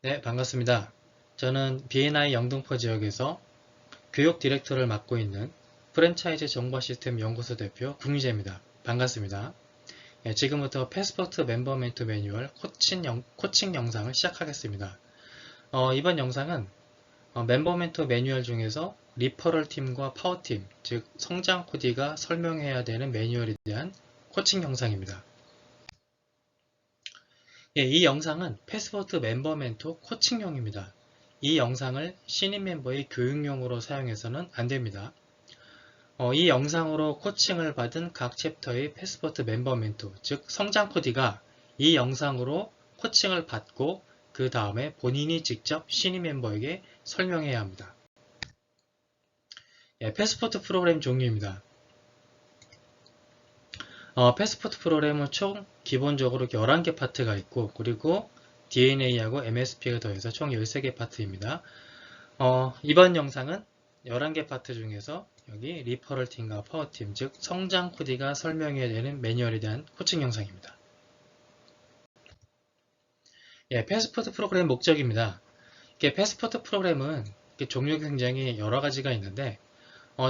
네, 반갑습니다. 저는 B&I 영등포 지역에서 교육 디렉터를 맡고 있는 프랜차이즈 정보 시스템 연구소 대표 국유재입니다. 반갑습니다. 네, 지금부터 패스포트 멤버 멘토 매뉴얼 코칭 영상을 시작하겠습니다. 이번 영상은 멤버 멘토 매뉴얼 중에서 리퍼럴 팀과 파워팀, 즉 성장 코디가 설명해야 되는 매뉴얼에 대한 코칭 영상입니다. 예, 이 영상은 패스포트 멤버 멘토 코칭용입니다. 이 영상을 신입 멤버의 교육용으로 사용해서는 안됩니다. 이 영상으로 코칭을 받은 각 챕터의 패스포트 멤버 멘토, 즉 성장 코디가 이 영상으로 코칭을 받고 그 다음에 본인이 직접 신입 멤버에게 설명해야 합니다. 예, 패스포트 프로그램 종류입니다. 패스포트 프로그램은 총 기본적으로 11개 파트가 있고, 그리고 DNA하고 MSP가 더해서 총 13개 파트입니다. 이번 영상은 11개 파트 중에서 여기 리퍼럴 팀과 파워팀, 즉 성장 코디가 설명해야 되는 매뉴얼에 대한 코칭 영상입니다. 예, 패스포트 프로그램 목적입니다. 패스포트 프로그램은 종류가 굉장히 여러 가지가 있는데,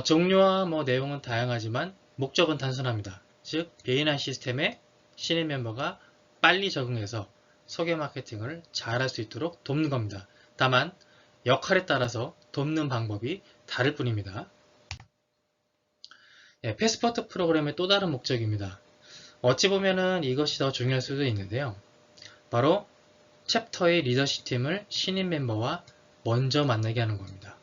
종류와 내용은 다양하지만 목적은 단순합니다. 즉, B&I 시스템에 신입 멤버가 빨리 적응해서 소개 마케팅을 잘할 수 있도록 돕는 겁니다. 다만 역할에 따라서 돕는 방법이 다를 뿐입니다. 예, 패스포트 프로그램의 또 다른 목적입니다. 어찌 보면은 이것이 더 중요할 수도 있는데요. 바로 챕터의 리더십 팀을 신입 멤버와 먼저 만나게 하는 겁니다.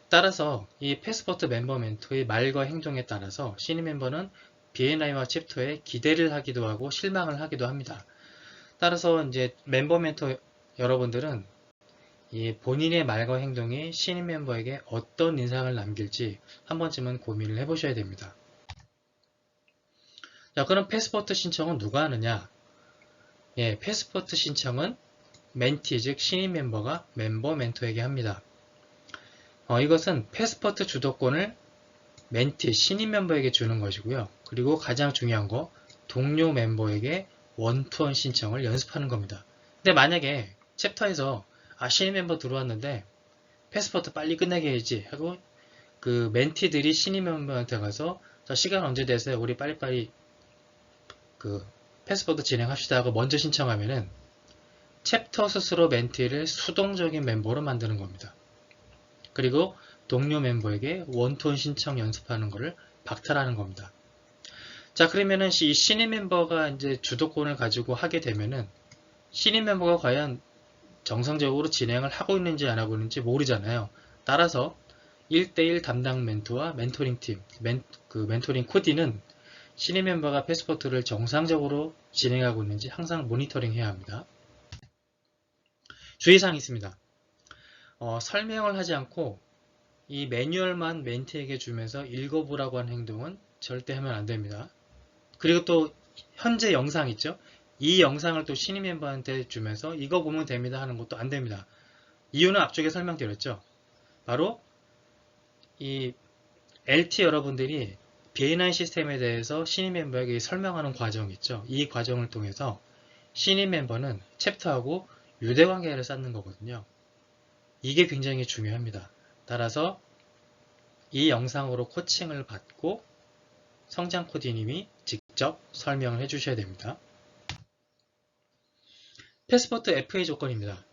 따라서 이 패스포트 멤버 멘토의 말과 행동에 따라서 신입 멤버는 B&I와 챕터에 기대를 하기도 하고 실망을 하기도 합니다. 따라서 이제 멤버 멘토 여러분들은 이 본인의 말과 행동이 신입 멤버에게 어떤 인상을 남길지 한 번쯤은 고민을 해보셔야 됩니다. 자, 그럼 패스포트 신청은 누가 하느냐? 예, 패스포트 신청은 멘티, 즉 신입 멤버가 멤버 멘토에게 합니다. 이것은 패스포트 주도권을 멘티, 신입 멤버에게 주는 것이고요. 그리고 가장 중요한 거, 동료 멤버에게 원투원 신청을 연습하는 겁니다. 근데 만약에 챕터에서 신입 멤버 들어왔는데 패스포트 빨리 끝내게 해야지 하고 그 멘티들이 신입 멤버한테 가서 저 시간 언제 되세요? 우리 빨리빨리 그 패스포트 진행합시다 하고 먼저 신청하면은 챕터 스스로 멘티를 수동적인 멤버로 만드는 겁니다. 그리고 동료 멤버에게 원투원 신청 연습하는 것을 박탈하는 겁니다. 자, 그러면은 이 신입 멤버가 이제 주도권을 가지고 하게 되면은 신입 멤버가 과연 정상적으로 진행을 하고 있는지 안 하고 있는지 모르잖아요. 따라서 1대1 담당 멘토와 멘토링 팀, 멘토링 코디는 신입 멤버가 패스포트를 정상적으로 진행하고 있는지 항상 모니터링 해야 합니다. 주의사항이 있습니다. 설명을 하지 않고 이 매뉴얼만 멘티에게 주면서 읽어보라고 하는 행동은 절대 하면 안 됩니다. 그리고 또 현재 영상 있죠? 이 영상을 또 신입 멤버한테 주면서 이거 보면 됩니다 하는 것도 안 됩니다. 이유는 앞쪽에 설명드렸죠. 바로 이 LT 여러분들이 B&I 시스템에 대해서 신입 멤버에게 설명하는 과정이 있죠. 이 과정을 통해서 신입 멤버는 챕터하고 유대관계를 쌓는 거거든요. 이게 굉장히 중요합니다. 따라서 이 영상으로 코칭을 받고 성장 코디님이 직접 설명을 해주셔야 됩니다. 패스포트 FA 조건입니다.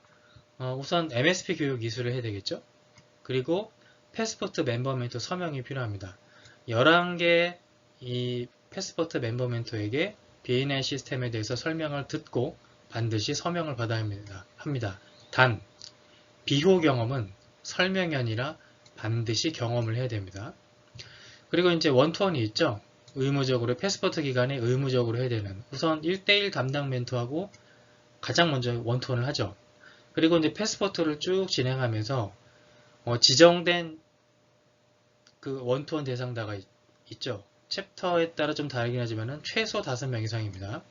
우선 MSP 교육 이수를 해야 되겠죠. 그리고 패스포트 멤버 멘토 서명이 필요합니다. 11개 이 패스포트 멤버 멘토에게 B&I 시스템에 대해서 설명을 듣고 반드시 서명을 받아야 합니다. 단 비호 경험은 설명이 아니라 반드시 경험을 해야 됩니다. 그리고 이제 원투원이 있죠. 의무적으로 패스포트 기간에 의무적으로 해야 되는 우선 1대1 담당 멘토하고 가장 먼저 원투원을 하죠. 그리고 이제 패스포트를 쭉 진행하면서 지정된 그 원투원 대상자가 있죠. 챕터에 따라 좀 다르긴 하지만 최소 5명 이상입니다.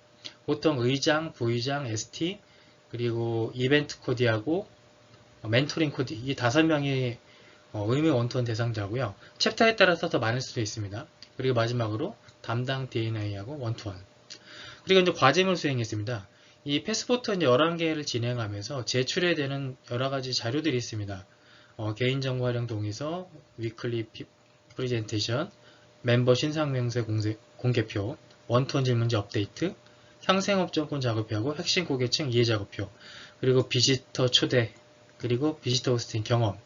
보통 의장, 부의장, ST, 그리고 이벤트 코디하고 멘토링 코디 이 5명이 의무 원투원 대상자고요. 챕터에 따라서 더 많을 수도 있습니다. 그리고 마지막으로 담당 DNA하고 원투원. 그리고 이제 과제물 수행이 있습니다. 이 패스포트 11개를 진행하면서 제출해야 되는 여러가지 자료들이 있습니다. 개인정보 활용 동의서, 위클리 프리젠테이션, 멤버 신상명세 공개표, 원투원 질문지 업데이트, 상생업종권 작업표하고 핵심 고객층 이해 작업표, 그리고 비지터 초대, 그리고 비지터 호스팅 경험.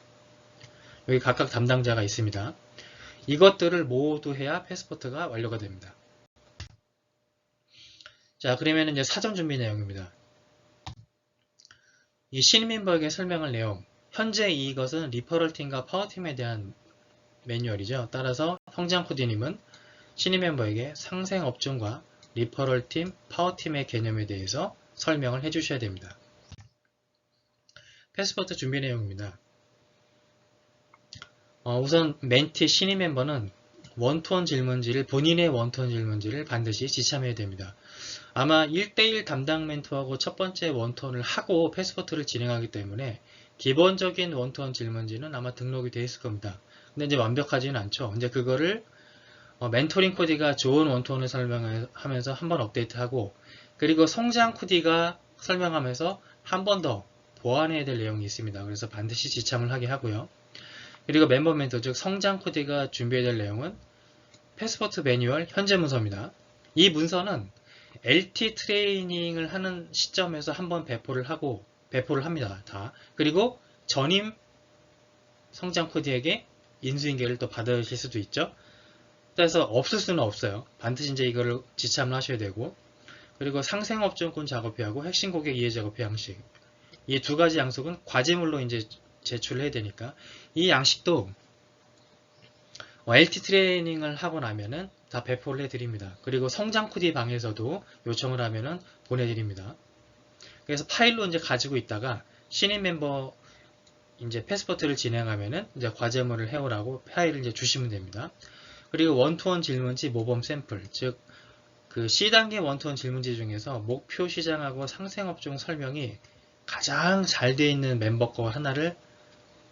여기 각각 담당자가 있습니다. 이것들을 모두 해야 패스포트가 완료가 됩니다. 자, 그러면 이제 사전 준비 내용입니다. 이 신입 멤버에게 설명할 내용. 현재 이것은 리퍼럴 팀과 파워팀에 대한 매뉴얼이죠. 따라서 성장 코디님은 신입 멤버에게 상생 업종과 리퍼럴 팀, 파워팀의 개념에 대해서 설명을 해주셔야 됩니다. 패스포트 준비 내용입니다. 우선 멘티 신입 멤버는 원투원 질문지를 본인의 원투원 질문지를 반드시 지참해야 됩니다. 아마 1대1 담당 멘토하고 첫 번째 원투원을 하고 패스포트를 진행하기 때문에 기본적인 원투원 질문지는 아마 등록이 되어 있을 겁니다. 근데 이제 완벽하지는 않죠. 이제 그거를 멘토링 코디가 좋은 원투원을 설명하면서 한번 업데이트하고, 그리고 성장 코디가 설명하면서 한 번 더 보완해야 될 내용이 있습니다. 그래서 반드시 지참을 하게 하고요. 그리고 멤버 멘토 즉 성장 코디가 준비해야 될 내용은 패스포트 매뉴얼 현재 문서입니다. 이 문서는 LT 트레이닝을 하는 시점에서 한번 배포를 합니다. 다. 그리고 전임 성장 코디에게 인수인계를 또 받으실 수도 있죠. 그래서 없을 수는 없어요. 반드시 이제 이거를 지참을 하셔야 되고, 그리고 상생업종권 작업회하고 핵심 고객 이해 작업회 양식, 이 두 가지 양식은 과제물로 이제 제출을 해야 되니까 이 양식도 LT 트레이닝을 하고 나면은 다 배포를 해드립니다. 그리고 성장 코디 방에서도 요청을 하면은 보내드립니다. 그래서 파일로 이제 가지고 있다가 신입 멤버 이제 패스포트를 진행하면은 이제 과제물을 해오라고 파일을 이제 주시면 됩니다. 그리고 원투원 질문지 모범 샘플, 즉 그 C단계 원투원 질문지 중에서 목표 시장하고 상생업종 설명이 가장 잘 되어 있는 멤버 거 하나를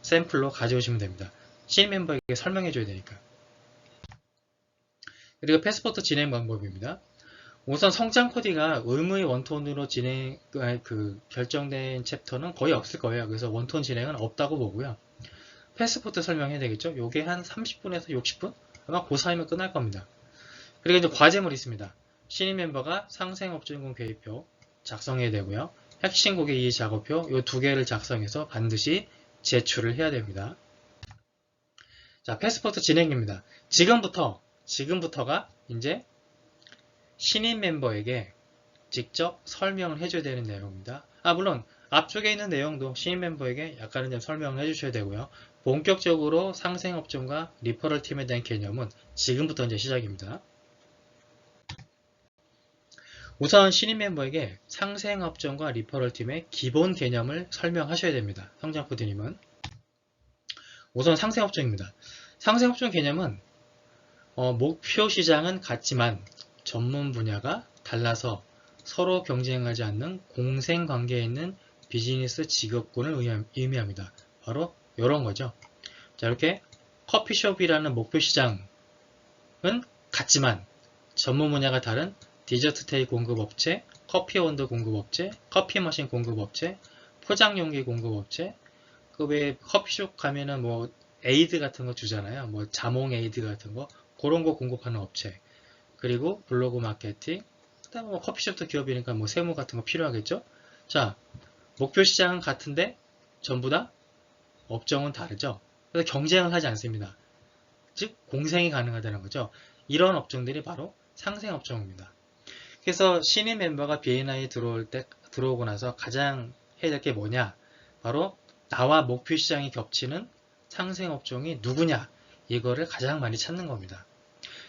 샘플로 가져오시면 됩니다. 신입 멤버에게 설명해 줘야 되니까. 그리고 패스포트 진행 방법입니다. 우선 성장 코디가 의무의 원톤으로 결정된 챕터는 거의 없을 거예요. 그래서 원톤 진행은 없다고 보고요. 패스포트 설명해야 되겠죠? 요게 한 30분에서 60분? 아마 그 사이면 끝날 겁니다. 그리고 이제 과제물이 있습니다. 신입 멤버가 상생업종군 계획표 작성해야 되고요. 핵심 고객 이해 작업표 요 두 개를 작성해서 반드시 제출을 해야 됩니다. 자, 패스포트 진행입니다. 지금부터가 이제 신입 멤버에게 직접 설명을 해줘야 되는 내용입니다. 물론 앞쪽에 있는 내용도 신입 멤버에게 약간은 좀 설명을 해주셔야 되고요. 본격적으로 상생업종과 리퍼럴 팀에 대한 개념은 지금부터 이제 시작입니다. 우선 신입 멤버에게 상생업종과 리퍼럴 팀의 기본 개념을 설명하셔야 됩니다. 성장 코디님은 우선 상생업종입니다. 상생업종 개념은 목표 시장은 같지만 전문 분야가 달라서 서로 경쟁하지 않는 공생관계에 있는 비즈니스 직업군을 의미합니다. 바로 이런 거죠. 자, 이렇게 커피숍이라는 목표 시장은 같지만 전문 분야가 다른 디저트 테이 공급업체, 커피 원두 공급업체, 커피 머신 공급업체, 포장용기 공급업체, 그 외에 커피숍 가면은 뭐 에이드 같은 거 주잖아요. 뭐 자몽 에이드 같은 거, 그런 거 공급하는 업체. 그리고 블로그 마케팅, 그다음에 뭐 커피숍도 기업이니까 뭐 세무 같은 거 필요하겠죠. 자, 목표 시장은 같은데 전부 다 업종은 다르죠. 그래서 경쟁을 하지 않습니다. 즉 공생이 가능하다는 거죠. 이런 업종들이 바로 상생 업종입니다. 그래서 신입 멤버가 B&I 들어오고 나서 가장 해야 될 게 뭐냐? 바로 나와 목표 시장이 겹치는 상생 업종이 누구냐? 이거를 가장 많이 찾는 겁니다.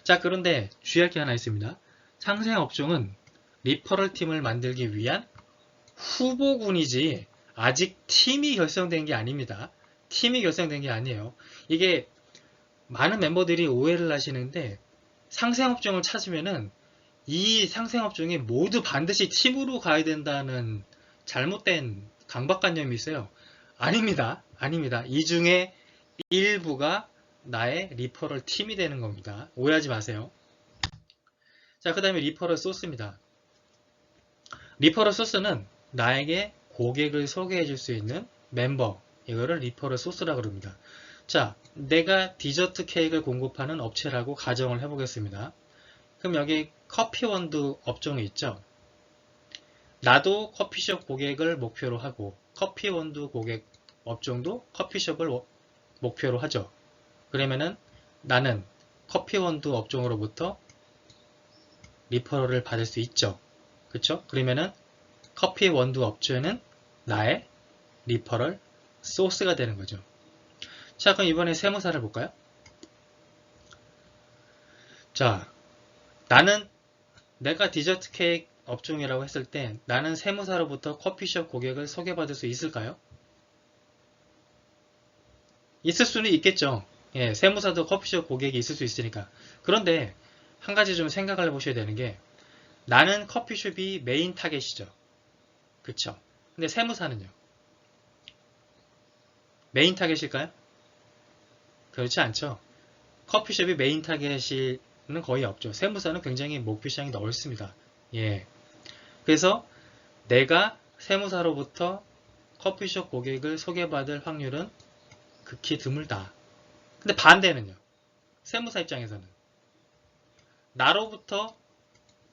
자, 그런데 주의할 게 하나 있습니다. 상생 업종은 리퍼럴 팀을 만들기 위한 후보군이지 아직 팀이 결성된 게 아닙니다. 팀이 결성된 게 아니에요. 이게 많은 멤버들이 오해를 하시는데 상생업종을 찾으면은 이 상생업종이 모두 반드시 팀으로 가야 된다는 잘못된 강박관념이 있어요. 아닙니다. 아닙니다. 이 중에 일부가 나의 리퍼럴 팀이 되는 겁니다. 오해하지 마세요. 자, 그 다음에 리퍼럴 소스입니다. 리퍼럴 소스는 나에게 고객을 소개해 줄 수 있는 멤버, 이거를 리퍼럴 소스라고 그럽니다. 자, 내가 디저트 케이크를 공급하는 업체라고 가정을 해보겠습니다. 그럼 여기 커피 원두 업종이 있죠. 나도 커피숍 고객을 목표로 하고 커피 원두 고객 업종도 커피숍을 목표로 하죠. 그러면은 나는 커피 원두 업종으로부터 리퍼럴을 받을 수 있죠. 그쵸? 그러면은 커피 원두 업체는 나의 리퍼럴 소스가 되는 거죠. 자, 그럼 이번에 세무사를 볼까요? 자, 내가 디저트 케이크 업종이라고 했을 때 나는 세무사로부터 커피숍 고객을 소개받을 수 있을까요? 있을 수는 있겠죠. 예, 세무사도 커피숍 고객이 있을 수 있으니까. 그런데 한 가지 좀 생각을 해보셔야 되는 게 나는 커피숍이 메인 타겟이죠. 그쵸? 근데 세무사는요? 메인 타겟일까요? 그렇지 않죠. 커피숍이 메인 타겟은 거의 없죠. 세무사는 굉장히 목표 시장이 넓습니다. 예. 그래서 내가 세무사로부터 커피숍 고객을 소개받을 확률은 극히 드물다. 근데 반대는요. 세무사 입장에서는 나로부터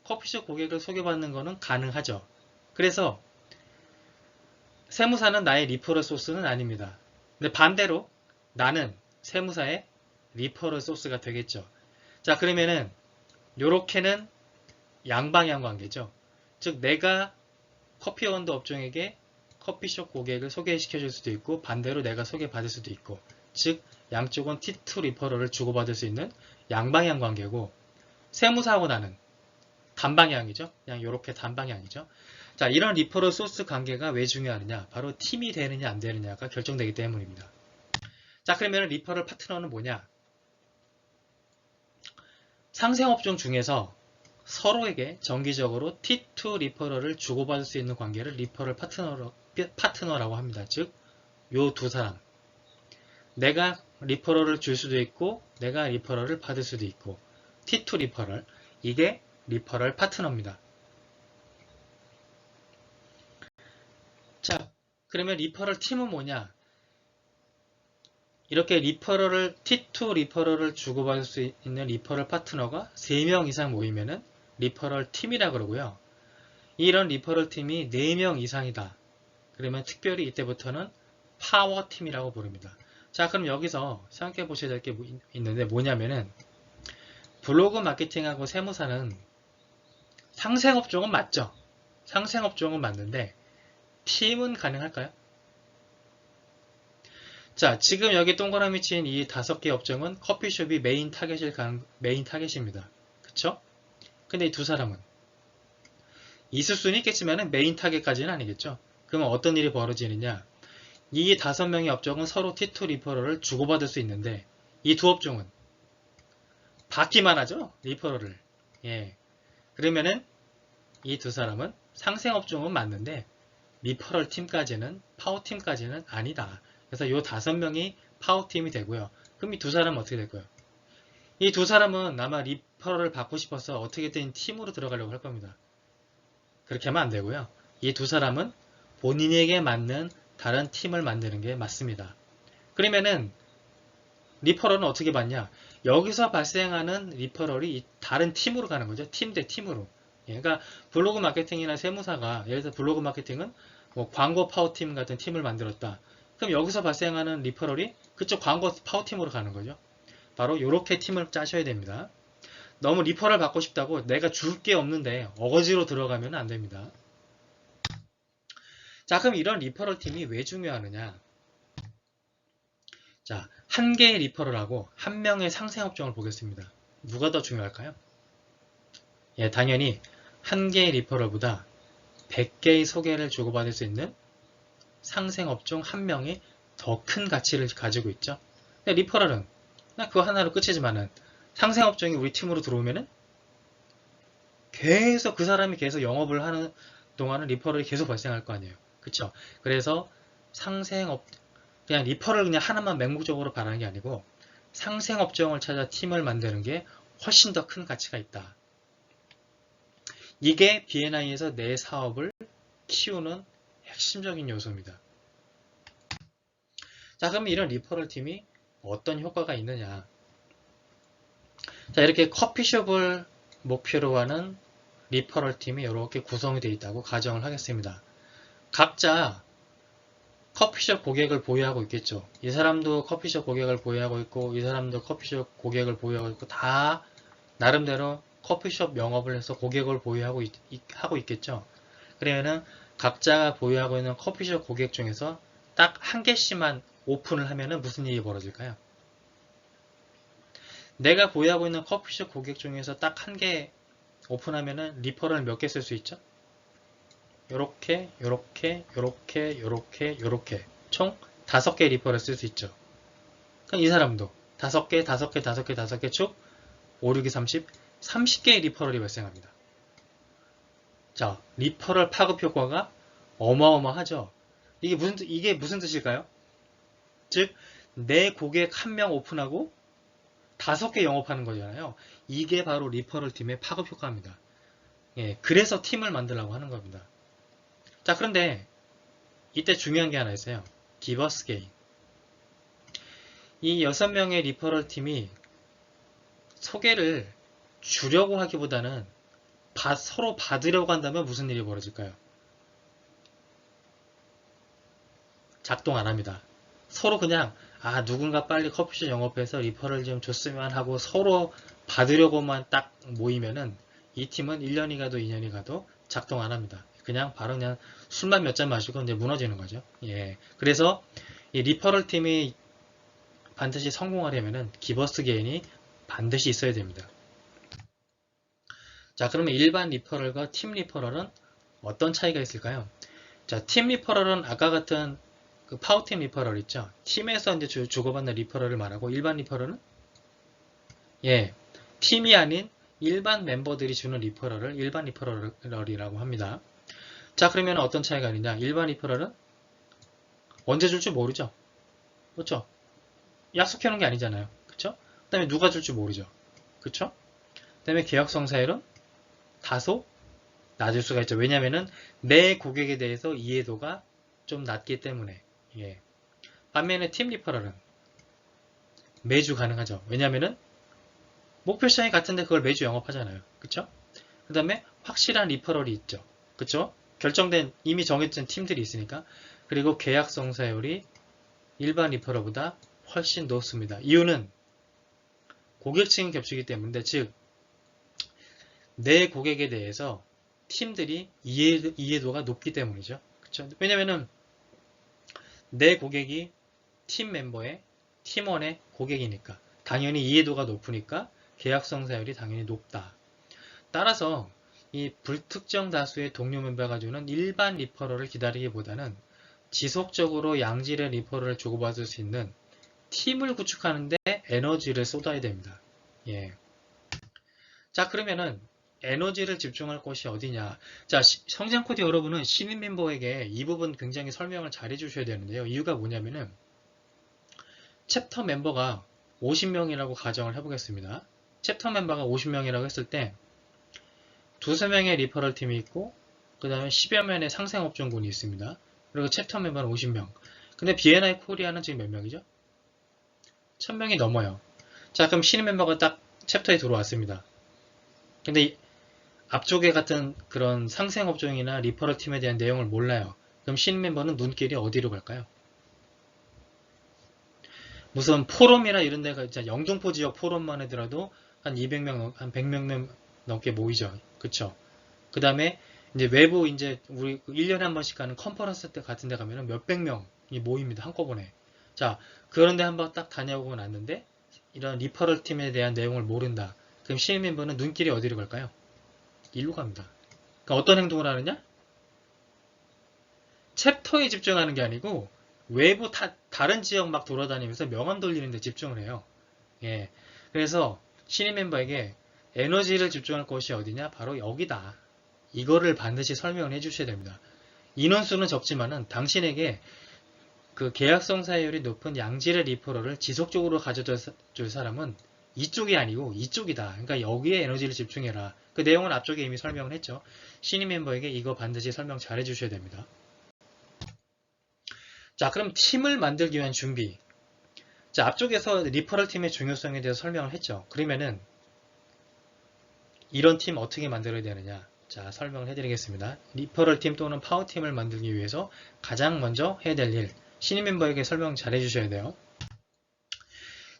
커피숍 고객을 소개받는 것은 가능하죠. 그래서 세무사는 나의 리퍼럴 소스는 아닙니다. 근데 반대로 나는 세무사의 리퍼럴 소스가 되겠죠. 자, 그러면은 요렇게는 양방향 관계죠. 즉 내가 커피원두 업종에게 커피숍 고객을 소개시켜 줄 수도 있고 반대로 내가 소개받을 수도 있고, 즉 양쪽은 T2 리퍼럴을 주고받을 수 있는 양방향 관계고, 세무사하고 나는 단방향이죠. 그냥 요렇게 단방향이죠. 자, 이런 리퍼럴 소스 관계가 왜 중요하느냐? 바로 팀이 되느냐 안 되느냐가 결정되기 때문입니다. 자, 그러면 리퍼럴 파트너는 뭐냐? 상생업종 중에서 서로에게 정기적으로 T2 리퍼럴을 주고받을 수 있는 관계를 리퍼럴 파트너라고 합니다. 즉, 요 두 사람. 내가 리퍼럴을 줄 수도 있고 내가 리퍼럴을 받을 수도 있고, T2 리퍼럴, 이게 리퍼럴 파트너입니다. 자, 그러면 리퍼럴 팀은 뭐냐? 이렇게 T2 리퍼럴을 주고받을 수 있는 리퍼럴 파트너가 3명 이상 모이면은 리퍼럴 팀이라 그러고요. 이런 리퍼럴 팀이 4명 이상이다. 그러면 특별히 이때부터는 파워 팀이라고 부릅니다. 자, 그럼 여기서 생각해 보셔야 될 게 있는데 뭐냐면은 블로그 마케팅하고 세무사는 상생업종은 맞죠? 상생업종은 맞는데 팀은 가능할까요? 자, 지금 여기 동그라미 친 이 5개 업종은 커피숍이 메인 타겟입니다. 그쵸? 근데 이 두 사람은 있을 수는 있겠지만 메인 타겟까지는 아니겠죠? 그러면 어떤 일이 벌어지느냐? 이 5명의 업종은 서로 T2 리퍼럴을 주고받을 수 있는데 이 두 업종은 받기만 하죠? 리퍼럴을. 예. 그러면은 이 두 사람은 상생업종은 맞는데 리퍼럴 팀까지는, 파워팀까지는 아니다. 그래서 이 5명이 파워팀이 되고요. 그럼 이 두 사람은 어떻게 될 거예요? 이 두 사람은 아마 리퍼럴을 받고 싶어서 어떻게든 팀으로 들어가려고 할 겁니다. 그렇게 하면 안 되고요. 이 두 사람은 본인에게 맞는 다른 팀을 만드는 게 맞습니다. 그러면은 리퍼럴은 어떻게 받냐? 여기서 발생하는 리퍼럴이 다른 팀으로 가는 거죠. 팀 대 팀으로. 그러니까 블로그 마케팅이나 세무사가, 예를 들어 블로그 마케팅은 뭐 광고 파워팀 같은 팀을 만들었다. 그럼 여기서 발생하는 리퍼럴이 그쪽 광고 파워팀으로 가는 거죠. 바로 이렇게 팀을 짜셔야 됩니다. 너무 리퍼럴 받고 싶다고 내가 줄 게 없는데 어거지로 들어가면 안 됩니다. 자, 그럼 이런 리퍼럴 팀이 왜 중요하느냐? 자, 한 개의 리퍼럴하고 한 명의 상생업종을 보겠습니다. 누가 더 중요할까요? 예, 당연히 한 개의 리퍼럴보다 100개의 소개를 주고받을 수 있는 상생업종 한 명이 더 큰 가치를 가지고 있죠. 근데 리퍼럴은 그냥 그거 하나로 끝이지만은 상생업종이 우리 팀으로 들어오면은 계속 그 사람이 계속 영업을 하는 동안은 리퍼럴이 계속 발생할 거 아니에요. 그쵸? 그래서 그냥 리퍼럴 그냥 하나만 맹목적으로 바라는 게 아니고 상생업종을 찾아 팀을 만드는 게 훨씬 더 큰 가치가 있다. 이게 B&I에서 내 사업을 키우는 핵심적인 요소입니다. 자, 그러면 이런 리퍼럴 팀이 어떤 효과가 있느냐. 자, 이렇게 커피숍을 목표로 하는 리퍼럴 팀이 이렇게 구성이 되어 있다고 가정을 하겠습니다. 각자 커피숍 고객을 보유하고 있겠죠. 이 사람도 커피숍 고객을 보유하고 있고, 이 사람도 커피숍 고객을 보유하고 있고, 다 나름대로 커피숍 영업을 해서 고객을 보유하고 하고 있겠죠. 그러면은 각자가 보유하고 있는 커피숍 고객 중에서 딱 한 개씩만 오픈을 하면은 무슨 일이 벌어질까요? 내가 보유하고 있는 커피숍 고객 중에서 딱 한 개 오픈하면은 리퍼럴 몇 개 쓸 수 있죠? 요렇게, 요렇게, 요렇게, 요렇게, 요렇게. 총 5개 리퍼럴 쓸 수 있죠. 그럼 이 사람도 5개, 5개, 5개, 5개 쭉 5, 6이 30, 30개의 리퍼럴이 발생합니다. 자, 리퍼럴 파급 효과가 어마어마하죠. 이게 무슨 뜻일까요? 즉, 내 고객 한 명 오픈하고 5개 영업하는 거잖아요. 이게 바로 리퍼럴 팀의 파급 효과입니다. 예, 그래서 팀을 만들라고 하는 겁니다. 자, 그런데 이때 중요한 게 하나 있어요. 기버스 게인. 이 6명의 리퍼럴 팀이 소개를 주려고 하기보다는 서로 받으려고 한다면 무슨 일이 벌어질까요? 작동 안 합니다. 서로 그냥 누군가 빨리 커피숍 영업해서 리퍼럴 좀 줬으면 하고 서로 받으려고만 딱 모이면은 이 팀은 1년이 가도 2년이 가도 작동 안 합니다. 바로 그냥 술만 몇 잔 마시고 이제 무너지는 거죠. 예. 그래서 이 리퍼럴 팀이 반드시 성공하려면은 기버스 게인이 반드시 있어야 됩니다. 자, 그러면 일반 리퍼럴과 팀 리퍼럴은 어떤 차이가 있을까요? 자, 팀 리퍼럴은 아까 같은 그 파워팀 리퍼럴 있죠? 팀에서 이제 주고받는 리퍼럴을 말하고 일반 리퍼럴은 팀이 아닌 일반 멤버들이 주는 리퍼럴을 일반 리퍼럴이라고 합니다. 자, 그러면 어떤 차이가 있느냐? 일반 리퍼럴은 언제 줄 줄 모르죠? 그렇죠? 약속해 놓은 게 아니잖아요. 그렇죠? 그 다음에 누가 줄 줄 모르죠. 그렇죠? 그 다음에 계약성 사율은 다소 낮을 수가 있죠. 왜냐면은 내 고객에 대해서 이해도가 좀 낮기 때문에. 예. 반면에 팀 리퍼럴은 매주 가능하죠. 왜냐면은 목표 시장이 같은데 그걸 매주 영업하잖아요. 그쵸? 그 다음에 확실한 리퍼럴이 있죠. 그쵸? 이미 정해진 팀들이 있으니까. 그리고 계약 성사율이 일반 리퍼럴보다 훨씬 높습니다. 이유는 고객층이 겹치기 때문인데, 즉, 내 고객에 대해서 팀들이 이해도가 높기 때문이죠. 그쵸? 왜냐면은 내 고객이 팀 멤버의 팀원의 고객이니까 당연히 이해도가 높으니까 계약성 사율이 당연히 높다. 따라서 이 불특정 다수의 동료 멤버가 주는 일반 리퍼럴을 기다리기보다는 지속적으로 양질의 리퍼럴을 주고받을 수 있는 팀을 구축하는데 에너지를 쏟아야 됩니다. 예. 자, 그러면은 에너지를 집중할 곳이 어디냐. 자, 성장코드 여러분은 신인 멤버에게 이 부분 굉장히 설명을 잘 해주셔야 되는데요. 이유가 뭐냐면은 챕터 멤버가 50명이라고 가정을 해보겠습니다. 챕터 멤버가 50명이라고 했을 때 두세 명의 리퍼럴 팀이 있고 그 다음에 10여 명의 상생업종군이 있습니다. 그리고 챕터 멤버는 50명. 근데 B&I 코리아는 지금 몇 명이죠? 1000명이 넘어요. 자, 그럼 신인 멤버가 딱 챕터에 들어왔습니다. 근데 앞쪽에 같은 그런 상생업종이나 리퍼럴 팀에 대한 내용을 몰라요. 그럼 신인 멤버는 눈길이 어디로 갈까요? 무슨 포럼이나 이런 데가 영등포 지역 포럼만 하더라도 한 200명, 한 100명 넘게 모이죠. 그쵸? 그 다음에 이제 외부 이제 우리 1년에 한 번씩 가는 컨퍼런스 때 같은 데 가면은 몇백 명이 모입니다. 한꺼번에. 자, 그런데 한번 딱 다녀오고 났는데 이런 리퍼럴 팀에 대한 내용을 모른다. 그럼 신인 멤버는 눈길이 어디로 갈까요? 일로 갑니다. 그러니까 어떤 행동을 하느냐? 챕터에 집중하는 게 아니고 외부 다른 지역 막 돌아다니면서 명함 돌리는 데 집중을 해요. 예. 그래서 신인 멤버에게 에너지를 집중할 곳이 어디냐? 바로 여기다. 이거를 반드시 설명을 해주셔야 됩니다. 인원수는 적지만은 당신에게 그 계약성 사율이 높은 양질의 리퍼럴을 지속적으로 가져줄 사람은 이쪽이 아니고 이쪽이다. 그러니까 여기에 에너지를 집중해라. 그 내용은 앞쪽에 이미 설명을 했죠. 신입 멤버에게 이거 반드시 설명 잘 해주셔야 됩니다. 자, 그럼 팀을 만들기 위한 준비. 자, 앞쪽에서 리퍼럴 팀의 중요성에 대해서 설명을 했죠. 그러면은 이런 팀 어떻게 만들어야 되느냐. 자, 설명을 해드리겠습니다. 리퍼럴 팀 또는 파워 팀을 만들기 위해서 가장 먼저 해야 될 일. 신입 멤버에게 설명 잘 해주셔야 돼요.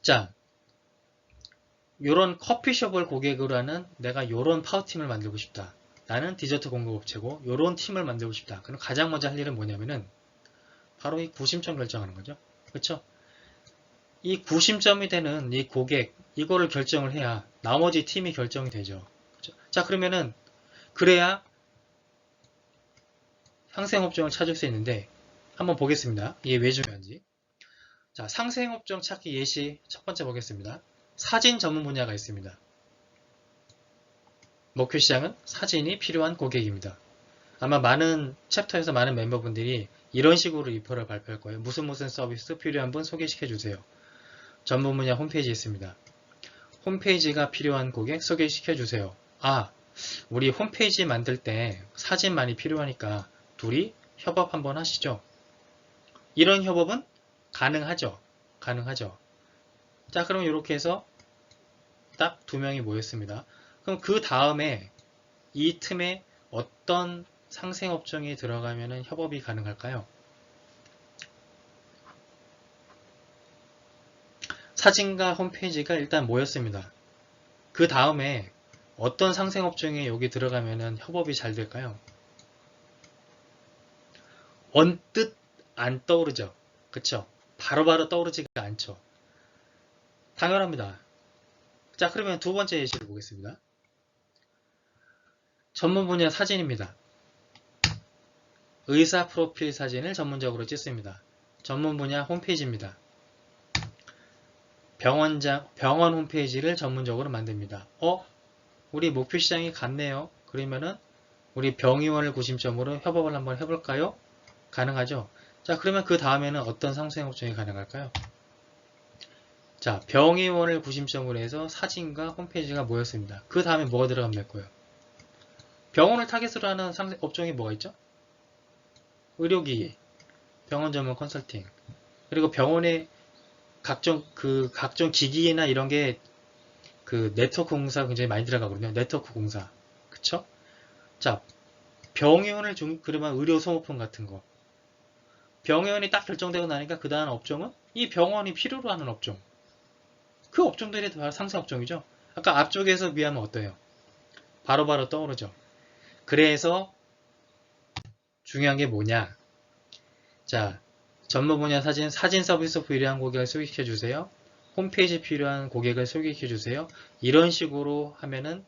자, 요런 커피숍을 고객으로 하는 내가 요런 파워팀을 만들고 싶다. 나는 디저트 공급업체고 요런 팀을 만들고 싶다. 그럼 가장 먼저 할 일은 뭐냐면은 바로 이 구심점 결정하는 거죠. 그렇죠? 이 구심점이 되는 이 고객 이거를 결정을 해야 나머지 팀이 결정이 되죠. 그렇죠? 자, 그러면은 그래야 상생업종을 찾을 수 있는데 한번 보겠습니다. 이게 왜 중요한지. 자, 상생업종 찾기 예시 첫 번째 보겠습니다. 사진 전문 분야가 있습니다. 목표 시장은 사진이 필요한 고객입니다. 아마 많은 챕터에서 많은 멤버분들이 이런 식으로 리퍼를 발표할 거예요. 무슨 서비스 필요한 분 소개시켜 주세요. 전문 분야 홈페이지 있습니다. 홈페이지가 필요한 고객 소개시켜 주세요. 아, 우리 홈페이지 만들 때 사진 많이 필요하니까 둘이 협업 한번 하시죠. 이런 협업은 가능하죠. 가능하죠. 자, 그럼 이렇게 해서 딱 2명이 모였습니다. 그럼 그 다음에 이 틈에 어떤 상생업종이 들어가면 협업이 가능할까요? 사진과 홈페이지가 일단 모였습니다. 그 다음에 어떤 상생업종에 여기 들어가면 협업이 잘 될까요? 언뜻 안 떠오르죠. 그쵸? 바로바로 떠오르지가 않죠. 당연합니다. 자, 그러면 두 번째 예시를 보겠습니다. 전문 분야 사진입니다. 의사 프로필 사진을 전문적으로 찍습니다. 전문 분야 홈페이지입니다. 병원 홈페이지를 전문적으로 만듭니다. 우리 목표 시장이 같네요. 그러면은 우리 병의원을 구심점으로 협업을 한번 해볼까요? 가능하죠. 자, 그러면 그 다음에는 어떤 상생업종이 가능할까요? 자, 병의원을 구심점으로 해서 사진과 홈페이지가 모였습니다. 그 다음에 뭐가 들어가면 될 거예요? 병원을 타겟으로 하는 업종이 뭐가 있죠? 의료기기, 병원 전문 컨설팅, 그리고 병원의 각종 기기나 이런 게 그 네트워크 공사 굉장히 많이 들어가거든요. 네트워크 공사. 그쵸? 자, 병의원을 그러면 의료 소모품 같은 거. 병의원이 딱 결정되고 나니까 그 다음 업종은 이 병원이 필요로 하는 업종. 그 업종들이 바로 상생업종이죠. 아까 앞쪽에서 비하면 어때요? 바로바로 떠오르죠. 그래서 중요한 게 뭐냐? 자, 전문 분야 사진 서비스 필요한 고객을 소개시켜 주세요. 홈페이지 필요한 고객을 소개시켜 주세요. 이런 식으로 하면은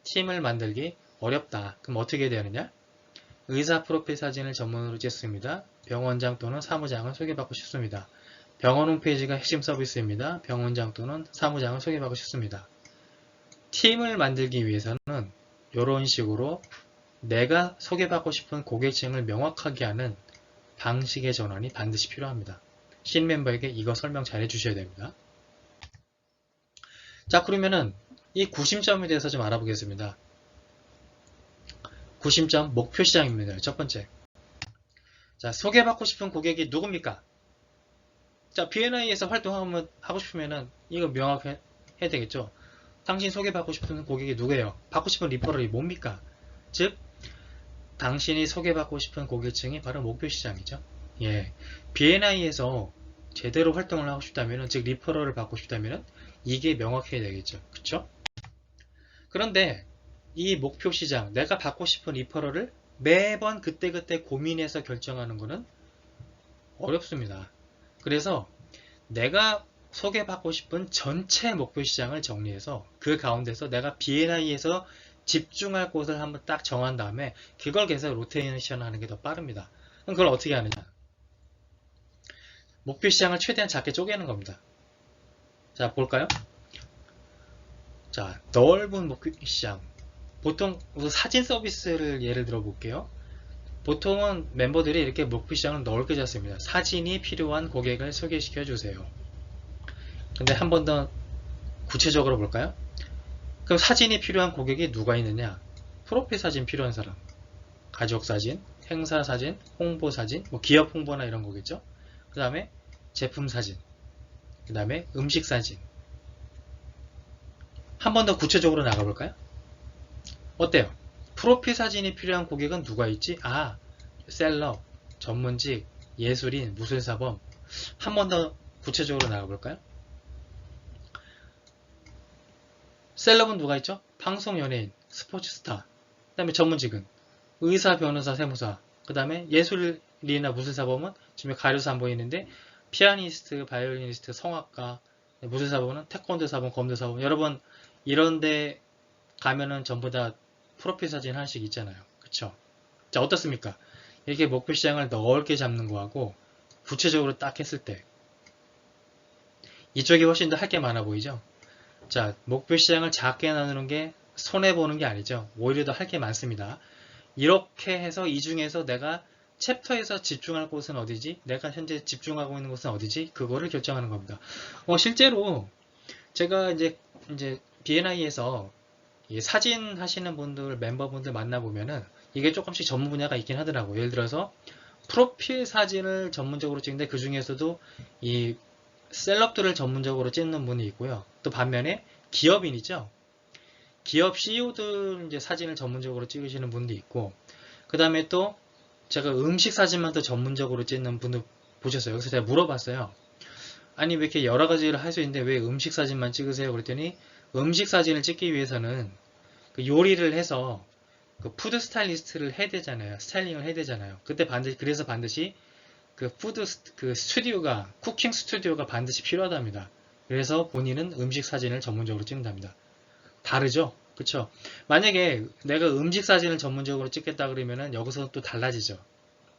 팀을 만들기 어렵다. 그럼 어떻게 해야 되느냐? 의사 프로필 사진을 전문으로 찍습니다. 병원장 또는 사무장을 소개받고 싶습니다. 병원 홈페이지가 핵심 서비스입니다. 병원장 또는 사무장을 소개받고 싶습니다. 팀을 만들기 위해서는 이런 식으로 내가 소개받고 싶은 고객층을 명확하게 하는 방식의 전환이 반드시 필요합니다. 신입 멤버에게 이거 설명 잘 해주셔야 됩니다. 자, 그러면은 이 구심점에 대해서 좀 알아보겠습니다. 구심점 목표 시장입니다. 첫 번째. 자, 소개받고 싶은 고객이 누굽니까? 자, B&I에서 활동하고 싶으면은 이거 명확해야 되겠죠. 당신 소개받고 싶은 고객이 누구예요? 받고 싶은 리퍼럴이 뭡니까? 즉, 당신이 소개받고 싶은 고객층이 바로 목표 시장이죠. 예, B&I에서 제대로 활동을 하고 싶다면, 즉 리퍼럴을 받고 싶다면 이게 명확해야 되겠죠. 그쵸? 그런데 이 목표 시장, 내가 받고 싶은 리퍼럴을 매번 그때그때 고민해서 결정하는 것은 어렵습니다. 그래서 내가 소개받고 싶은 전체 목표 시장을 정리해서 그 가운데서 내가 B&I에서 집중할 곳을 한번 딱 정한 다음에 그걸 계속 로테이션 하는 게 더 빠릅니다. 그럼 그걸 어떻게 하느냐? 목표 시장을 최대한 작게 쪼개는 겁니다. 자, 볼까요? 자, 넓은 목표 시장. 보통 사진 서비스를 예를 들어 볼게요. 보통은 멤버들이 이렇게 목표 시장을 넓게 잡습니다. 사진이 필요한 고객을 소개시켜 주세요. 근데 한 번 더 구체적으로 볼까요? 그럼 사진이 필요한 고객이 누가 있느냐? 프로필 사진 필요한 사람, 가족 사진, 행사 사진, 홍보 사진, 뭐 기업 홍보나 이런 거겠죠. 그 다음에 제품 사진, 그 다음에 음식 사진. 한 번 더 구체적으로 나가볼까요? 어때요? 프로필 사진이 필요한 고객은 누가 있지? 아, 셀럽, 전문직, 예술인, 무술사범. 한 번 더 구체적으로 나가볼까요? 셀럽은 누가 있죠? 방송 연예인, 스포츠 스타. 그 다음에 전문직은 의사, 변호사, 세무사. 그 다음에 예술인이나 무술사범은 지금 가려서 안 보이는데 피아니스트, 바이올리니스트, 성악가, 무술사범은 태권도 사범, 검도 사범. 여러분 이런데 가면은 전부 다 프로필 사진 하나씩 있잖아요. 그쵸? 자, 어떻습니까? 이렇게 목표 시장을 넓게 잡는 거하고 구체적으로 딱 했을 때 이쪽이 훨씬 더 할 게 많아 보이죠? 자, 목표 시장을 작게 나누는 게 손해보는 게 아니죠. 오히려 더 할 게 많습니다. 이렇게 해서 이 중에서 내가 챕터에서 집중할 곳은 어디지? 내가 현재 집중하고 있는 곳은 어디지? 그거를 결정하는 겁니다. 실제로 제가 이제 B&I에서 사진 하시는 분들, 멤버분들 만나보면은 이게 조금씩 전문 분야가 있긴 하더라고요. 예를 들어서 프로필 사진을 전문적으로 찍는데 그 중에서도 이 셀럽들을 전문적으로 찍는 분이 있고요. 또 반면에 기업인이죠. 기업 CEO들 이제 사진을 전문적으로 찍으시는 분도 있고, 그 다음에 또 제가 음식 사진만 더 전문적으로 찍는 분도 보셨어요. 그래서 제가 물어봤어요. 아니 왜 이렇게 여러 가지를 할 수 있는데 왜 음식 사진만 찍으세요? 그랬더니 음식 사진을 찍기 위해서는 그 요리를 해서 그 푸드 스타일리스트를 해야 되잖아요. 스타일링을 해야 되잖아요. 그래서 반드시 그 그 스튜디오가, 쿠킹 스튜디오가 반드시 필요하답니다. 그래서 본인은 음식 사진을 전문적으로 찍는답니다. 다르죠? 그쵸? 만약에 내가 음식 사진을 전문적으로 찍겠다 그러면은 여기서 또 달라지죠.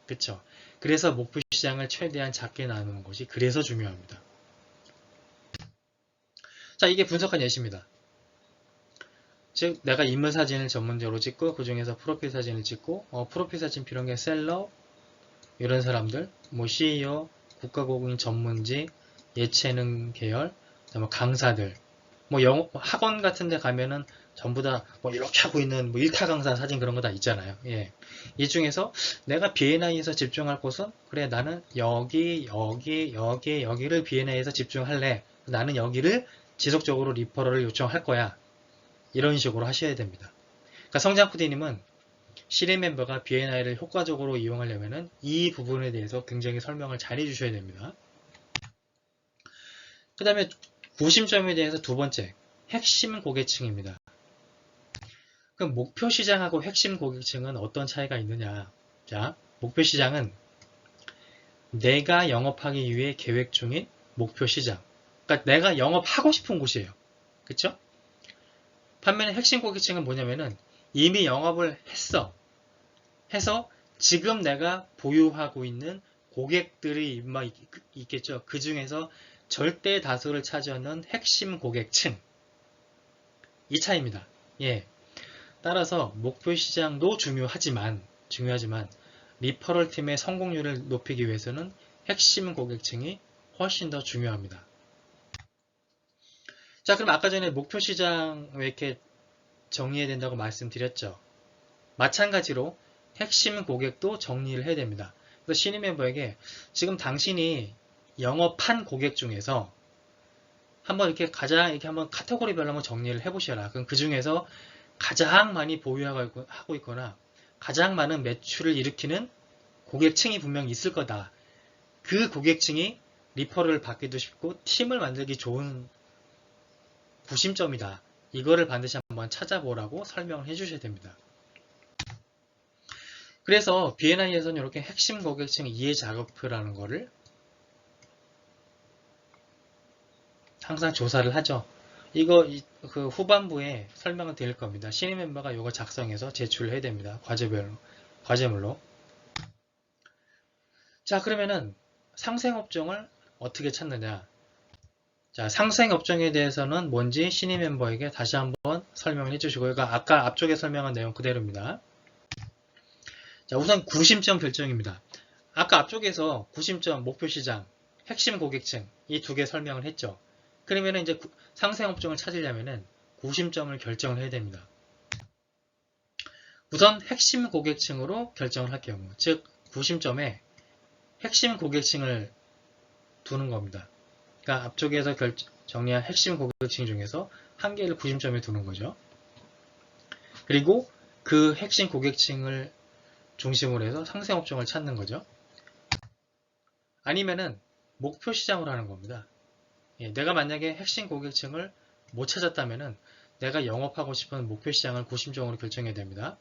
그쵸? 그래서 목표 시장을 최대한 작게 나누는 것이 그래서 중요합니다. 자, 이게 분석한 예시입니다. 즉, 내가 인물 사진을 전문적으로 찍고 그 중에서 프로필 사진을 찍고 프로필 사진 필요한 게 셀럽, 이런 사람들, 뭐 CEO, 국가공인 전문직, 예체능 계열, 뭐 강사들, 뭐 영어 학원 같은 데 가면은 전부 다 뭐 이렇게 하고 있는 뭐 일타 강사 사진 그런 거 다 있잖아요. 예. 이 중에서 내가 B&I에서 집중할 곳은 그래 나는 여기를 B&I에서 집중할래. 나는 여기를 지속적으로 리퍼럴을 요청할 거야. 이런 식으로 하셔야 됩니다. 그러니까 성장푸디님은 실행 멤버가 B&I를 효과적으로 이용하려면 이 부분에 대해서 굉장히 설명을 잘 해주셔야 됩니다. 그 다음에 구심점에 대해서 두 번째, 핵심 고객층입니다. 그럼 목표 시장하고 핵심 고객층은 어떤 차이가 있느냐? 자, 목표 시장은 내가 영업하기 위해 계획 중인 목표 시장. 그러니까 내가 영업하고 싶은 곳이에요. 그쵸? 반면에 핵심 고객층은 뭐냐면은 이미 영업을 해서 지금 내가 보유하고 있는 고객들이 있겠죠. 그 중에서 절대 다수를 차지하는 핵심 고객층. 이 차이입니다. 예. 따라서 목표 시장도 중요하지만 리퍼럴 팀의 성공률을 높이기 위해서는 핵심 고객층이 훨씬 더 중요합니다. 자, 그럼 아까 전에 목표 시장 왜 이렇게 정리해야 된다고 말씀드렸죠. 마찬가지로 핵심 고객도 정리를 해야 됩니다. 그래서 신입 멤버에게 지금 당신이 영업한 고객 중에서 한번 이렇게 한번 카테고리별로 한번 정리를 해보셔라. 그럼 그 중에서 가장 많이 보유하고 있거나 가장 많은 매출을 일으키는 고객층이 분명히 있을 거다. 그 고객층이 리퍼럴을 받기도 쉽고 팀을 만들기 좋은 구심점이다. 이거를 반드시 한번 찾아보라고 설명을 해주셔야 됩니다. 그래서 B&I에서는 이렇게 핵심 고객층 이해 작업표라는 거를 항상 조사를 하죠. 이거 그 후반부에 설명을 드릴 겁니다. 신입 멤버가 이거 작성해서 제출을 해야 됩니다. 과제물로. 자, 그러면은 상생업종을 어떻게 찾느냐? 자, 상생업종에 대해서는 뭔지 신입 멤버에게 다시 한번 설명을 해주시고요. 아까 앞쪽에 설명한 내용 그대로입니다. 자, 우선 구심점 결정입니다. 아까 앞쪽에서 구심점, 목표시장, 핵심 고객층 이 두 개 설명을 했죠. 그러면 이제 상생업종을 찾으려면은 구심점을 결정을 해야 됩니다. 우선 핵심 고객층으로 결정을 할 경우, 즉 구심점에 핵심 고객층을 두는 겁니다. 그러니까 앞쪽에서 정리한 핵심 고객층 중에서 한 개를 구심점에 두는 거죠. 그리고 그 핵심 고객층을 중심으로 해서 상생업종을 찾는 거죠. 아니면은 목표 시장으로 하는 겁니다. 내가 만약에 핵심 고객층을 못 찾았다면은 내가 영업하고 싶은 목표 시장을 구심점으로 결정해야 됩니다.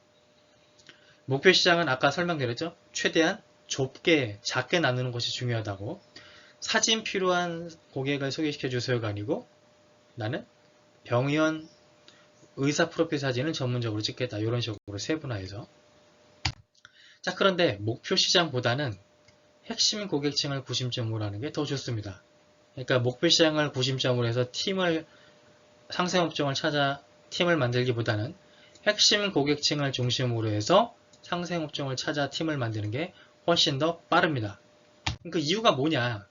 목표 시장은 아까 설명드렸죠? 최대한 좁게, 작게 나누는 것이 중요하다고. 사진 필요한 고객을 소개시켜 주세요가 아니고 나는 병의원 의사 프로필 사진을 전문적으로 찍겠다. 이런 식으로 세분화해서. 자, 그런데 목표 시장보다는 핵심 고객층을 구심점으로 하는 게 더 좋습니다. 그러니까 목표 시장을 구심점으로 해서 상생업종을 찾아 팀을 만들기보다는 핵심 고객층을 중심으로 해서 상생업종을 찾아 팀을 만드는 게 훨씬 더 빠릅니다. 그 이유가 뭐냐?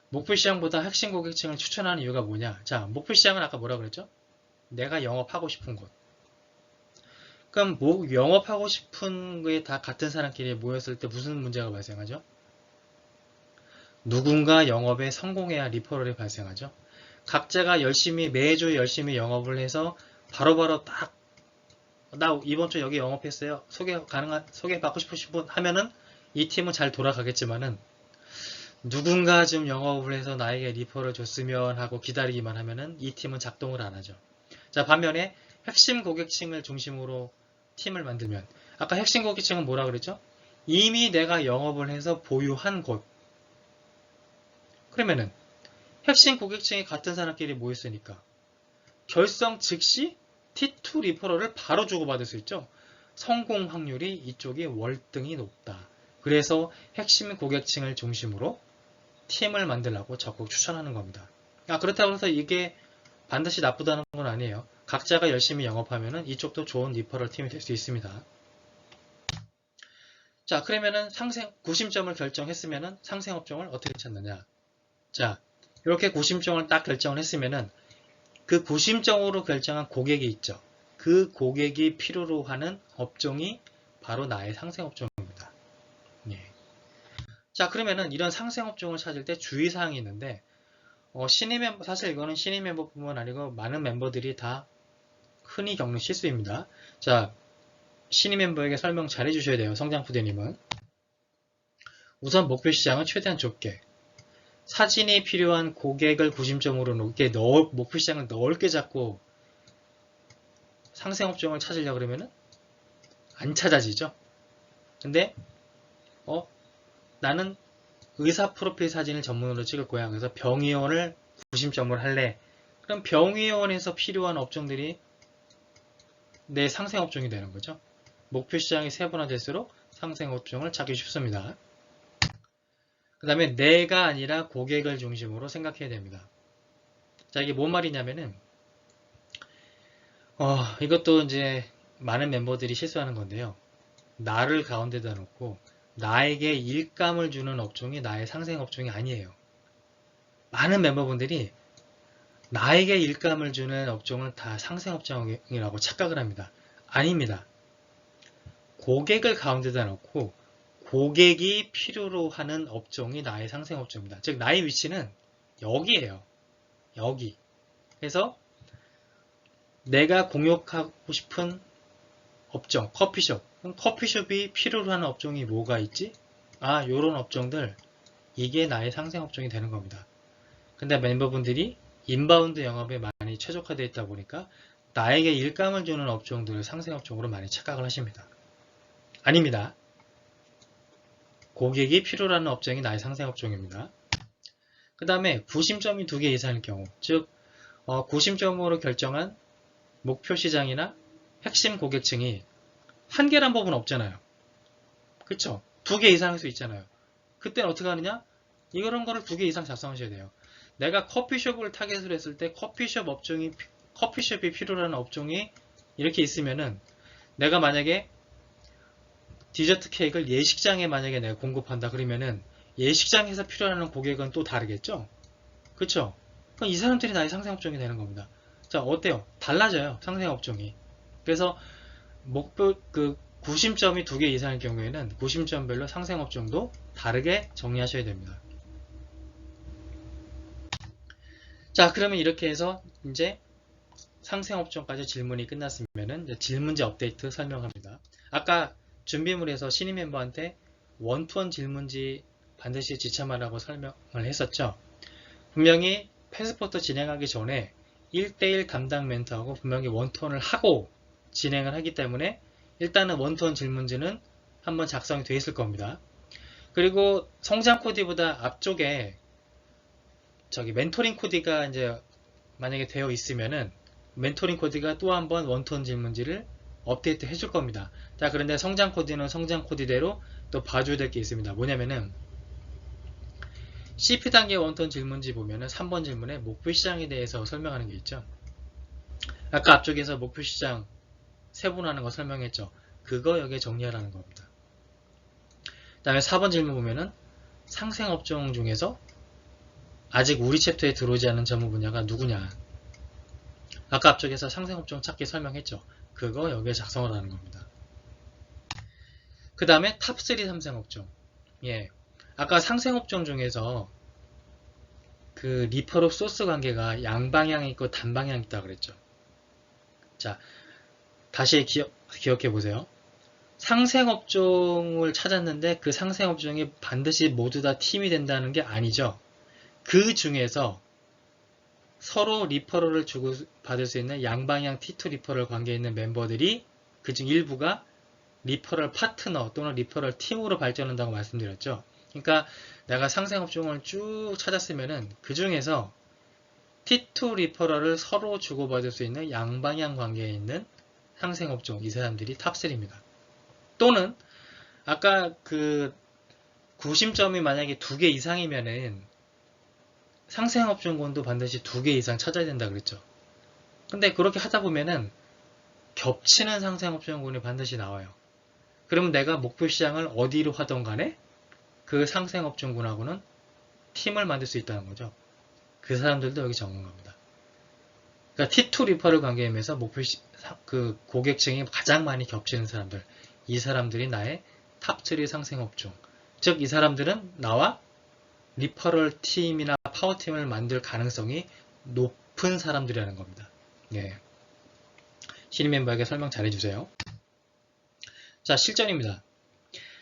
목표 시장보다 핵심 고객층을 추천하는 이유가 뭐냐? 자, 목표 시장은 아까 뭐라 그랬죠? 내가 영업하고 싶은 곳. 그럼 영업하고 싶은 게 다 같은 사람끼리 모였을 때 무슨 문제가 발생하죠? 누군가 영업에 성공해야 리퍼럴이 발생하죠. 각자가 매주 열심히 영업을 해서 바로바로 딱 나 이번 주 여기 영업했어요. 소개 받고 싶으신 분 하면은 이 팀은 잘 돌아가겠지만은 누군가 좀 영업을 해서 나에게 리퍼를 줬으면 하고 기다리기만 하면은 이 팀은 작동을 안 하죠. 자, 반면에 핵심 고객층을 중심으로 팀을 만들면 아까 핵심 고객층은 뭐라 그랬죠? 이미 내가 영업을 해서 보유한 곳. 그러면은 핵심 고객층이 같은 사람끼리 모였으니까 결성 즉시 T2 리퍼럴을 바로 주고받을 수 있죠. 성공 확률이 이쪽이 월등히 높다. 그래서 핵심 고객층을 중심으로 팀을 만들라고 적극 추천하는 겁니다. 그렇다고 해서 이게 반드시 나쁘다는 건 아니에요. 각자가 열심히 영업하면 이쪽도 좋은 리퍼럴 팀이 될 수 있습니다. 자, 그러면은 구심점을 결정했으면은 상생업종을 어떻게 찾느냐? 자, 이렇게 구심점을 딱 결정을 했으면은 그 구심점으로 결정한 고객이 있죠. 그 고객이 필요로 하는 업종이 바로 나의 상생업종입니다. 예. 자, 그러면은 이런 상생업종을 찾을 때 주의사항이 있는데 신입 멤버, 사실 이거는 신입 멤버뿐만 아니고 많은 멤버들이 다 흔히 겪는 실수입니다. 자, 신입 멤버에게 설명 잘 해주셔야 돼요. 성장부대님은. 우선 목표 시장은 최대한 좁게. 사진이 필요한 고객을 구심점으로 놓게 목표 시장을 넓게 잡고 상생업종을 찾으려고 그러면은 안 찾아지죠. 근데 나는 의사 프로필 사진을 전문으로 찍을 거야. 그래서 병의원을 구심점으로 할래. 그럼 병의원에서 필요한 업종들이 내 상생업종이 되는 거죠. 목표 시장이 세분화될수록 상생업종을 찾기 쉽습니다. 그 다음에 내가 아니라 고객을 중심으로 생각해야 됩니다. 자, 이게 뭔 말이냐면은 이것도 이제 많은 멤버들이 실수하는 건데요. 나를 가운데다 놓고 나에게 일감을 주는 업종이 나의 상생업종이 아니에요. 많은 멤버분들이 나에게 일감을 주는 업종은 다 상생업종이라고 착각을 합니다. 아닙니다. 고객을 가운데다 놓고 고객이 필요로 하는 업종이 나의 상생업종입니다. 즉 나의 위치는 여기에요. 여기. 그래서 내가 공격하고 싶은 업종, 커피숍. 그럼 커피숍이 필요로 하는 업종이 뭐가 있지? 요런 업종들. 이게 나의 상생업종이 되는 겁니다. 근데 멤버분들이 인바운드 영업에 많이 최적화되어 있다 보니까 나에게 일감을 주는 업종들을 상생업종으로 많이 착각을 하십니다. 아닙니다. 고객이 필요로 하는 업종이 나의 상생업종입니다. 그 다음에 구심점이 2개 이상일 경우, 즉 구심점으로 결정한 목표 시장이나 핵심 고객층이 한 개란 법은 없잖아요. 그쵸? 2개 이상 할 수 있잖아요. 그때는 어떻게 하느냐? 이런 거를 2개 이상 작성하셔야 돼요. 내가 커피숍을 타겟으로 했을 때 커피숍이 필요로 하는 업종이 이렇게 있으면은 내가 만약에 디저트 케이크를 예식장에 만약에 내가 공급한다 그러면은 예식장에서 필요로 하는 고객은 또 다르겠죠? 그쵸? 그럼 이 사람들이 나의 상생업종이 되는 겁니다. 자, 어때요? 달라져요. 상생업종이. 그래서 목표 구심점이 2개 이상일 경우에는 구심점별로 상생업종도 다르게 정리하셔야 됩니다. 자, 그러면 이렇게 해서 이제 상생업종까지 질문이 끝났으면은 질문지 업데이트 설명합니다. 아까 준비물에서 신입 멤버한테 원투원 질문지 반드시 지참하라고 설명을 했었죠. 분명히 패스포트 진행하기 전에 1대1 담당 멘토하고 분명히 원투원을 하고 진행을 하기 때문에 일단은 원투원 질문지는 한번 작성이 되어 있을 겁니다. 그리고 성장 코디보다 앞쪽에 멘토링 코디가 이제 만약에 되어 있으면은 멘토링 코디가 또 한번 원투원 질문지를 업데이트 해줄 겁니다. 자, 그런데 성장 코디는 성장 코디대로 또 봐줘야 될 게 있습니다. 뭐냐면은 CP 단계 원투원 질문지 보면은 3번 질문에 목표 시장에 대해서 설명하는 게 있죠. 아까 앞쪽에서 목표 시장 세분화하는 거 설명했죠. 그거 여기에 정리하라는 겁니다. 그 다음에 4번 질문 보면은 상생업종 중에서 아직 우리 챕터에 들어오지 않은 전문 분야가 누구냐. 아까 앞쪽에서 상생업종 찾기 설명했죠. 그거 여기에 작성을 하는 겁니다. 그 다음에 탑3 상생업종. 예. 아까 상생업종 중에서 그 리퍼럽 소스 관계가 양방향이 있고 단방향이 있다 그랬죠. 자, 다시 기억해 보세요. 상생업종을 찾았는데 그 상생업종이 반드시 모두 다 팀이 된다는 게 아니죠. 그 중에서 서로 리퍼럴을 주고 받을 수 있는 양방향 T2 리퍼럴 관계에 있는 멤버들이 그중 일부가 리퍼럴 파트너 또는 리퍼럴 팀으로 발전한다고 말씀드렸죠. 그러니까 내가 상생업종을 쭉 찾았으면은 그 중에서 T2 리퍼럴을 서로 주고받을 수 있는 양방향 관계에 있는 상생업종, 이 사람들이 탑3입니다. 또는 아까 그 구심점이 만약에 2개 이상이면은 상생업종군도 반드시 2개 이상 찾아야 된다 그랬죠. 근데 그렇게 하다 보면은 겹치는 상생업종군이 반드시 나와요. 그러면 내가 목표 시장을 어디로 하던 간에 그 상생업종군하고는 팀을 만들 수 있다는 거죠. 그 사람들도 여기 적은 겁니다. 그러니까 T2 리퍼럴 관계임에서 그 고객층이 가장 많이 겹치는 사람들, 이 사람들이 나의 탑3 상생업종. 즉, 이 사람들은 나와 리퍼럴 팀이나 파워팀을 만들 가능성이 높은 사람들이라는 겁니다. 예. 신입 멤버에게 설명 잘 해주세요. 자, 실전입니다.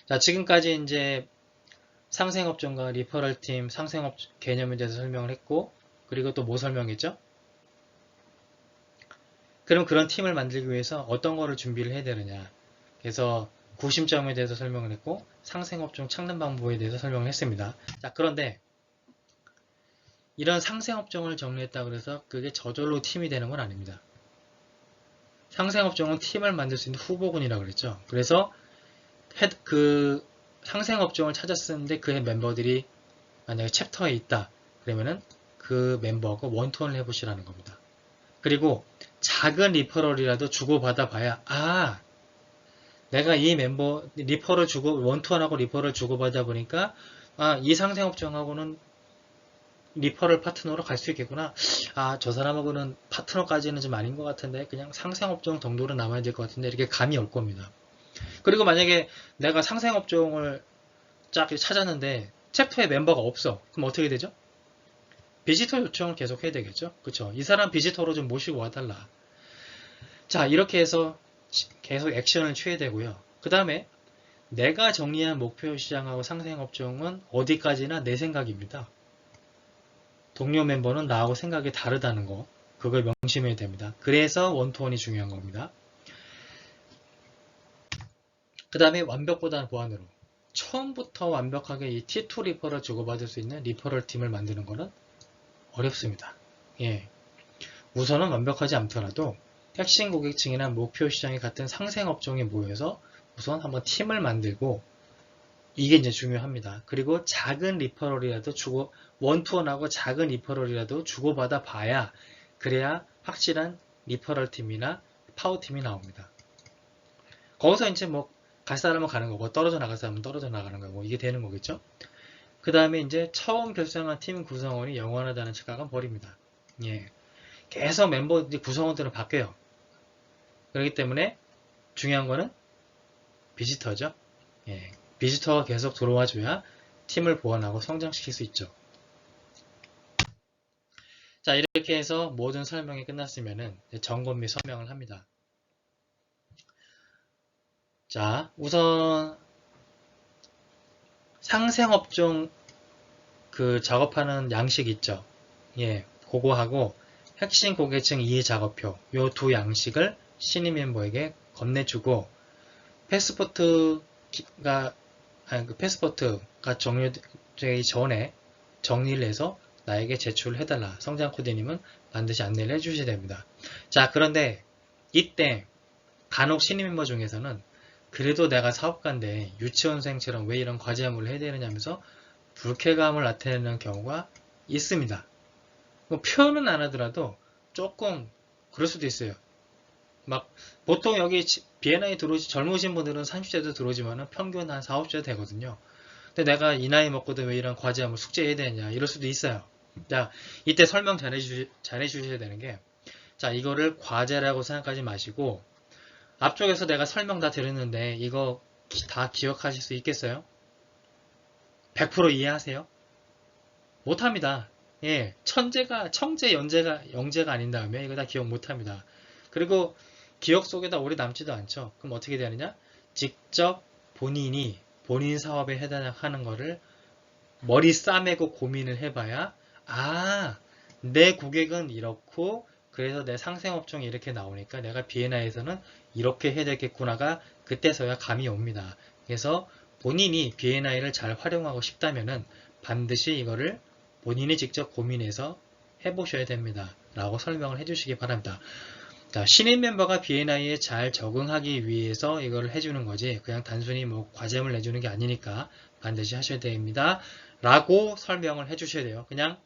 자, 지금까지 이제 상생업종과 리퍼럴 팀, 상생업 개념에 대해서 설명을 했고, 그리고 또 뭐 설명했죠? 그럼 그런 팀을 만들기 위해서 어떤 거를 준비를 해야 되느냐. 그래서 구심점에 대해서 설명을 했고, 상생업종 찾는 방법에 대해서 설명을 했습니다. 자, 그런데 이런 상생업종을 정리했다고 해서 그게 저절로 팀이 되는 건 아닙니다. 상생업종은 팀을 만들 수 있는 후보군이라고 그랬죠. 그래서 그 상생업종을 찾았었는데 그 멤버들이 만약에 챕터에 있다. 그러면은 그 멤버하고 원투원을 해보시라는 겁니다. 그리고 작은 리퍼럴이라도 주고받아 봐야, 내가 이 멤버 리퍼럴 원투원하고 리퍼럴 주고받아 보니까 이 상생업종하고는 리퍼럴 파트너로 갈 수 있겠구나. 저 사람하고는 파트너까지는 좀 아닌 것 같은데 그냥 상생업종 정도로 남아야 될 것 같은데 이렇게 감이 올 겁니다. 그리고 만약에 내가 상생업종을 쫙 찾았는데 챕터에 멤버가 없어. 그럼 어떻게 되죠? 비지터 요청을 계속 해야 되겠죠? 그쵸? 이 사람 비지터로 좀 모시고 와달라. 자, 이렇게 해서 계속 액션을 취해야 되고요. 그 다음에 내가 정리한 목표 시장하고 상생업종은 어디까지나 내 생각입니다. 동료 멤버는 나하고 생각이 다르다는 거, 그걸 명심해야 됩니다. 그래서 원투원이 중요한 겁니다. 그 다음에 완벽보다는 보완으로 처음부터 완벽하게 이 T2 리퍼럴 주고받을 수 있는 리퍼럴 팀을 만드는 거는 어렵습니다. 예. 우선은 완벽하지 않더라도 핵심 고객층이나 목표 시장이 같은 상생업종이 모여서 우선 한번 팀을 만들고, 이게 이제 중요합니다. 그리고 작은 리퍼럴이라도 원투원하고 작은 리퍼럴이라도 주고받아 봐야, 그래야 확실한 리퍼럴 팀이나 파워 팀이 나옵니다. 거기서 이제 뭐 갈 사람은 가는 거고 떨어져 나갈 사람은 떨어져 나가는 거고 이게 되는 거겠죠. 그 다음에 이제 처음 결성한 팀 구성원이 영원하다는 착각은 버립니다. 예. 계속 멤버 구성원들은 바뀌어요. 그렇기 때문에 중요한 거는 비지터죠. 예. 비지터가 계속 들어와 줘야 팀을 보완하고 성장시킬 수 있죠. 자, 이렇게 해서 모든 설명이 끝났으면은 점검 및 서명을 합니다. 자, 우선 상생업종 그 작업하는 양식 있죠. 예, 그거 하고 핵심 고객층 이해 작업표 요 두 양식을 신입 멤버에게 건네주고 패스포트가 종료되기 전에 정리를 해서 나에게 제출해달라. 성장 코디님은 반드시 안내를 해주셔야 됩니다. 자, 그런데 이때 간혹 신입 멤버 중에서는 그래도 내가 사업가인데 유치원생처럼 왜 이런 과제 업무를 해야 되느냐면서 불쾌감을 나타내는 경우가 있습니다. 뭐 표현은 안 하더라도 조금 그럴 수도 있어요. 막 보통 여기 B&I 들어오시 젊으신 분들은 30대도 들어오지만은 평균 한 4, 50대 되거든요. 근데 내가 이 나이 먹고도 왜 이런 과제함을 숙제해야 되냐 이럴 수도 있어요. 자, 이때 설명 잘 해주셔야 되는 게, 자, 이거를 과제라고 생각하지 마시고 앞쪽에서 내가 설명 다 드렸는데 이거 다 기억하실 수 있겠어요? 100% 이해하세요? 못합니다. 예, 청재, 영재가 아닌 다음에 이거 다 기억 못합니다. 그리고 기억 속에다 오래 남지도 않죠. 그럼 어떻게 되느냐? 직접 본인 사업에 해당하는 거를 머리 싸매고 고민을 해봐야, 아, 내 고객은 이렇고 그래서 내 상생업종이 이렇게 나오니까 내가 B&I에서는 이렇게 해야 되겠구나가 그때서야 감이 옵니다. 그래서 본인이 B&I를 잘 활용하고 싶다면은 반드시 이거를 본인이 직접 고민해서 해보셔야 됩니다. 라고 설명을 해주시기 바랍니다. 자, 신입 멤버가 B&I에 잘 적응하기 위해서 이걸 해주는 거지 그냥 단순히 뭐 과제를 내주는 게 아니니까 반드시 하셔야 됩니다. 라고 설명을 해주셔야 돼요. 그냥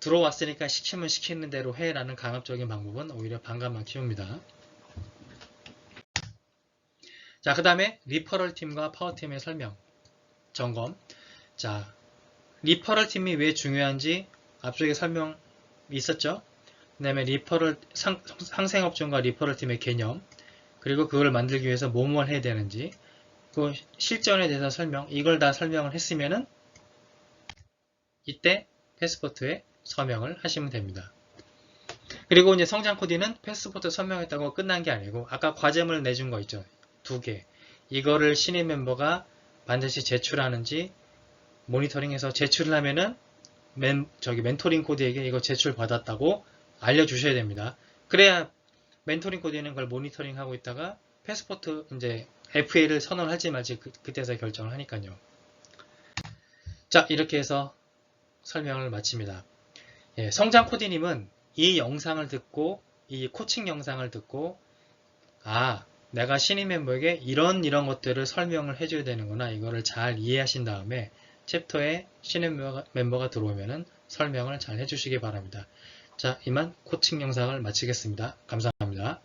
들어왔으니까 시키면 시키는 대로 해 라는 강압적인 방법은 오히려 반감만 키웁니다. 자, 그 다음에 리퍼럴 팀과 파워팀의 설명, 점검. 자, 리퍼럴 팀이 왜 중요한지 앞쪽에 설명이 있었죠. 그 다음에 상생업종과 리퍼럴 팀의 개념, 그리고 그걸 만들기 위해서 뭐뭐 해야 되는지, 그 실전에 대해서 설명, 이걸 다 설명을 했으면은 이때 패스포트에 서명을 하시면 됩니다. 그리고 이제 성장 코디는 패스포트 서명했다고 끝난 게 아니고 아까 과제물 내준 거 있죠. 2개. 이거를 신입 멤버가 반드시 제출하는지 모니터링해서 제출을 하면은 멘토링 코디에게 이거 제출 받았다고 알려주셔야 됩니다. 그래야 멘토링 코디는 그걸 모니터링하고 있다가 패스포트 이제 FA를 선언할지 말지 그때서 결정을 하니까요. 자, 이렇게 해서 설명을 마칩니다. 예, 성장 코디님은 이 영상을 듣고 이 코칭 영상을 듣고 아, 내가 신입 멤버에게 이런 것들을 설명을 해줘야 되는구나. 이거를 잘 이해하신 다음에 챕터에 신입 멤버가 들어오면은 설명을 잘 해주시기 바랍니다. 자, 이만 코칭 영상을 마치겠습니다. 감사합니다.